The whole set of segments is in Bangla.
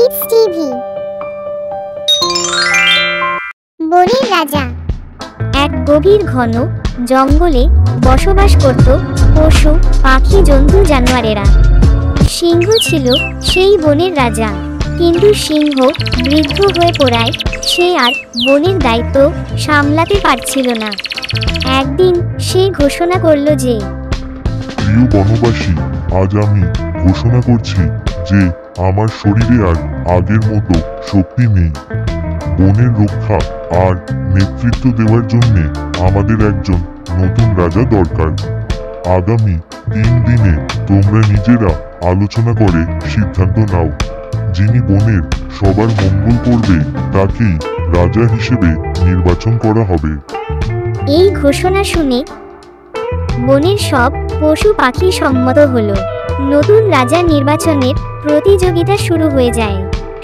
Kids TV. বনের রাজা। এক গভীর ঘন জঙ্গলে বসবাস করত পশু পাখি জন্তু জানোয়ারেরা। সিংহ ছিল সেই বনের রাজা, কিন্তু সিংহ বৃদ্ধ হয়ে পড়ায় সে আর বনের দায়িত্ব সামলাতে পারছিল না। একদিন সে ঘোষণা করল যে, প্রিয় বনবাসী, আজ আমি ঘোষণা করছি যে আমার শরীরে আর আগের মতো শক্তি নেই। বনের রক্ষা আর নেতৃত্ব দেওয়ার জন্য আমাদের একজন নতুন রাজা দরকার। আগামী 3 দিনে তোমরা নিজেরা আলোচনা করে সিদ্ধান্ত নাও। যিনি বনের সবার মঙ্গল করবে তাকেই রাজা হিসেবে নির্বাচন করা হবে। এই ঘোষণা শুনে বনের সব পশু পাখি সম্মত হলো। নতুন রাজা নির্বাচনের প্রতিযোগিতা শুরু হয়ে যায়।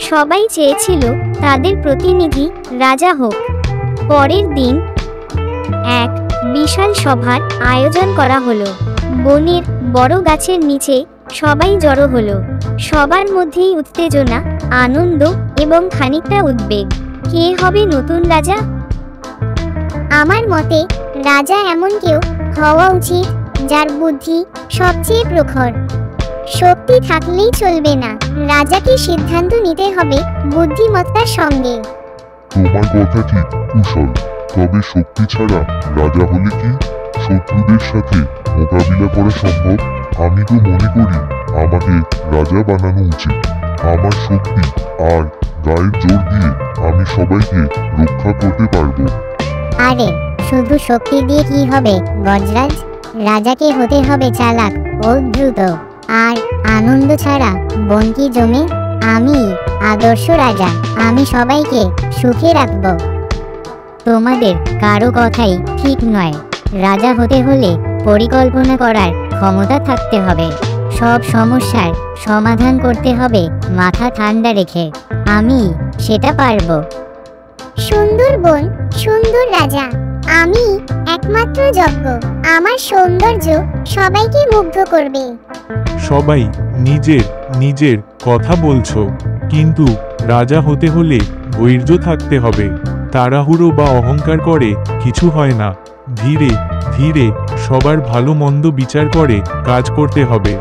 সবাই চেয়েছিল তাদের প্রতিনিধি রাজা হোক। পরের দিন এক বিশাল সভার আয়োজন করা হলো। বনের বড় গাছের নিচে সবাই জড়ো হলো। সবার মধ্যেই উত্তেজনা, আনন্দ এবং খানিকটা উদ্বেগ। কে হবে নতুন রাজা? আমার মতে রাজা এমন কেউ হওয়া উচিত যার বুদ্ধি সবচেয়ে প্রখর। শক্তি থাকলেই চলবে না, রাজাকে সিদ্ধান্ত নিতে হবে বুদ্ধিমত্তার সঙ্গে। তোমার কথা ঠিক কুশল, তবে শক্তি ছাড়া রাজা হলে কি শত্রুদের সাথে মোকাবিলা করা সম্ভব? আমি তো মনে করি আমাকে রাজা বানানো উচিত। আমার শক্তি আর গায়ের জোর দিয়ে আমি সবাইকে রক্ষা করতে পারবো। আরে শুধু শক্তি দিয়ে কি হবে গজরাজ? রাজাকে হতে হবে চালাক ও দ্রুত। আর আনন্দ ছাড়া বন কি জমে? আমি আদর্শ রাজা, আমি সবাইকে সুখে রাখব। তোমাদের কারো কথাই ঠিক নয়। রাজা হতে হলে পরিকল্পনা করার ক্ষমতা থাকতে হবে। সব সমস্যার সমাধান করতে হবে মাথা ঠান্ডা রেখে। আমি সেটা পারবো। সুন্দর বন, সুন্দর রাজা, আমি একমাত্র যোগ্য। আমার সৌন্দর্য সবাইকে মুগ্ধ করবে। সবাই নিজের নিজের কথা বলছো, কিন্তু রাজা হতে হলে ধৈর্য থাকতে হবে। তাড়াহুড়ো বা অহংকার করে কিছু হয় না। ধীরে ধীরে সবার ভালো মন্দ বিচার করে কাজ করতে হবে।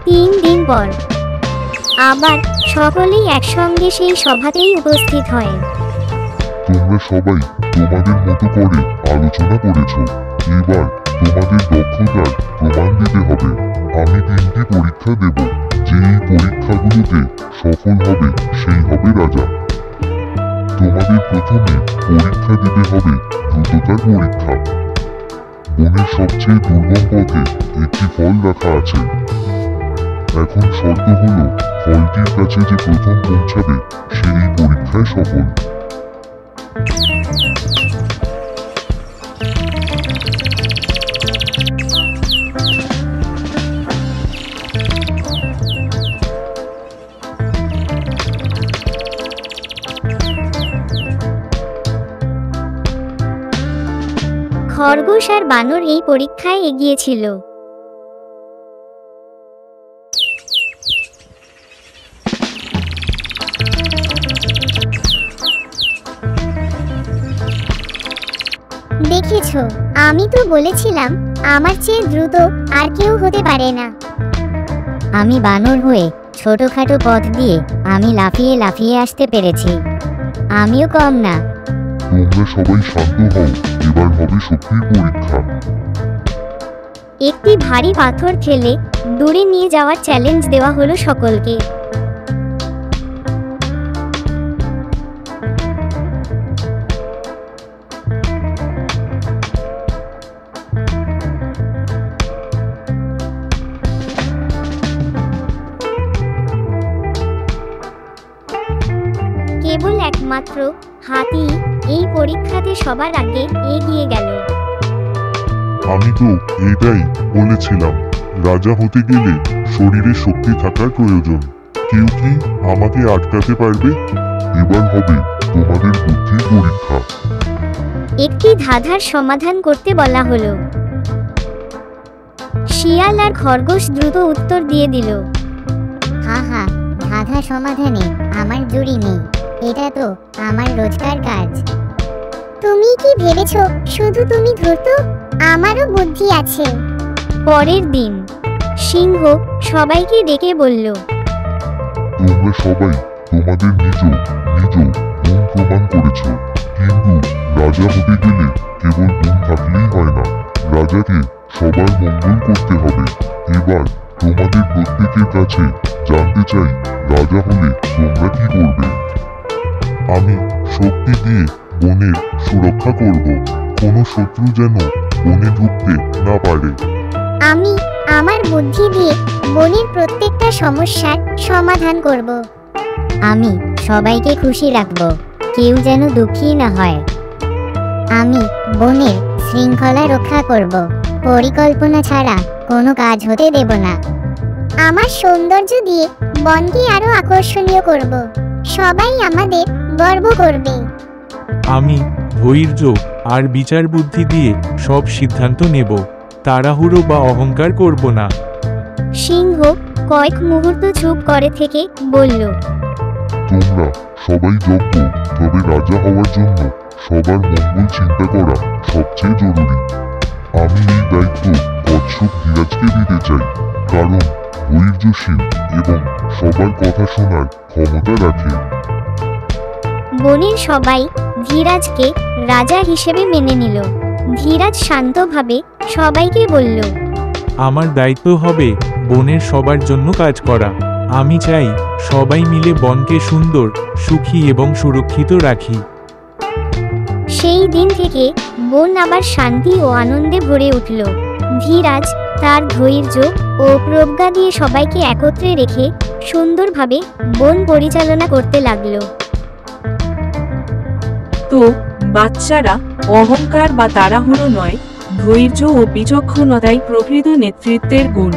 3 দিন পর আবার সকলেই একসঙ্গে সেই সভাতেই উপস্থিত হয়। তোমরা সবাই তোমাদের মতো করে আলোচনা করেছো। এবার তোমাদের দক্ষতার প্রমাণ দিতে হবে। আমি 3টি পরীক্ষা দেব। যে এই পরীক্ষাগুলোতে সফল হবে সেই হবে রাজা। তোমাদের প্রথমে পরীক্ষা দিতে হবে দ্রুততার পরীক্ষা। বনের সবচেয়ে দুর্গম পথে একটি ফল রাখা আছে। এখন শর্ত হলো ফলটির কাছে যে প্রথম পৌঁছাবে সেই পরীক্ষায় সফল। খরগোশ আর বানর এই পরীক্ষায় এগিয়েছিল। দেখেছো, আমি তো বলেছিলাম আমার চেয়ে দ্রুত আর কেউ হতে পারে না। আমি বানর হয়ে ছোটখাটো পথ দিয়ে আমি লাফিয়ে লাফিয়ে আসতে পেরেছি। আমিও কম না। তোমরা সবাই শান্ত হও, এবার হবে শক্তির পরীক্ষা। একটি ভারী পাথর ঠেলে দূরে নিয়ে যাওয়ার চ্যালেঞ্জ দেওয়া হলো সকলকে। কেবল একমাত্র হাতি এই পরীক্ষাতে সবার আগে এগিয়ে গেল। আমি তো এটাই বলেছিলাম, রাজা হতে গেলে শরীরে শক্তি থাকার প্রয়োজন। কেউ কি আমাকে আটকাতে পারবে? এবার হবে তোমাদের বুদ্ধির পরীক্ষা। একটি ধাঁধার সমাধান করতে বলা হলো। শিয়াল আর খরগোশ দ্রুত উত্তর দিয়ে দিল। হা হা, বাধা সমাধানে আমার জুড়ি নেই। এটা তো আমার রোজকার কাজ। তুমি কি ভেবেছো শুধু তুমি ধূর্ত? আমারও বুদ্ধি আছে। পরের দিন সিংহ সবাইকে ডেকে বলল, তোমরা সবাই তোমাদের নিজ নিজ গুণ প্রমাণ করেছ, কিন্তু রাজা হতে গেলে কেবল গুণ থাকলেই হয় না, রাজাকে সবার মঙ্গল করতে হবে। এবার তোমাদের প্রত্যেকের কাছে জানতে চাই, রাজা হলে তোমরা কি করবে? আমি শক্তি দিয়ে বনের সুরক্ষা করব, কোনো শত্রু যেন বনে ঢুকতে না পারে। আমি আমার বুদ্ধি দিয়ে বনের প্রত্যেকটা সমস্যার সমাধান করব। আমি সবাইকে খুশি রাখব, কেউ যেন দুঃখী না হয়। আমি বনের শৃঙ্খলা রক্ষা করব, পরিকল্পনা ছাড়া কোনো কাজ হতে দেব না। আমার সৌন্দর্য দিয়ে বনকে আরো আকর্ষণীয় করব, সবাই আমাদের গর্ব করবে। আমি ধৈর্য আর বিচার বুদ্ধি দিয়ে সব সিদ্ধান্ত নেব, তাড়াহুড়ো বা অহংকার করব না। সিংহ কয়েক মুহূর্ত চুপ করে থেকে বলল, তোমরা সবাই যোগ্য, তবে রাজা হওয়ার জন্য সবার মঙ্গল চিন্তা করা সবচেয়ে জরুরি। আমি এই দায়িত্ব কচ্ছপ ধীরাজকে দিতে চাই, কারণ ধৈর্যশীল এবং সবার কথা শোনার ক্ষমতা রাখে। বনের সবাই ধীরাজকে রাজা হিসেবে মেনে নিল। ধীরাজ শান্তভাবে সবাইকে বলল, আমার দায়িত্ব হবে বনের সবার জন্য কাজ করা। আমি চাই সবাই মিলে বনকে সুন্দর, সুখী এবং সুরক্ষিত রাখি। সেই দিন থেকে বন আবার শান্তি ও আনন্দে ভরে উঠল। ধীরাজ তার ধৈর্য ও প্রজ্ঞা দিয়ে সবাইকে একত্রে রেখে সুন্দরভাবে বন পরিচালনা করতে লাগলো। তো বাচ্চারা, অহংকার বা তাড়াহুড়ো নয়, ধৈর্য ও বিচক্ষণতাই প্রকৃত নেতৃত্বের গুণ।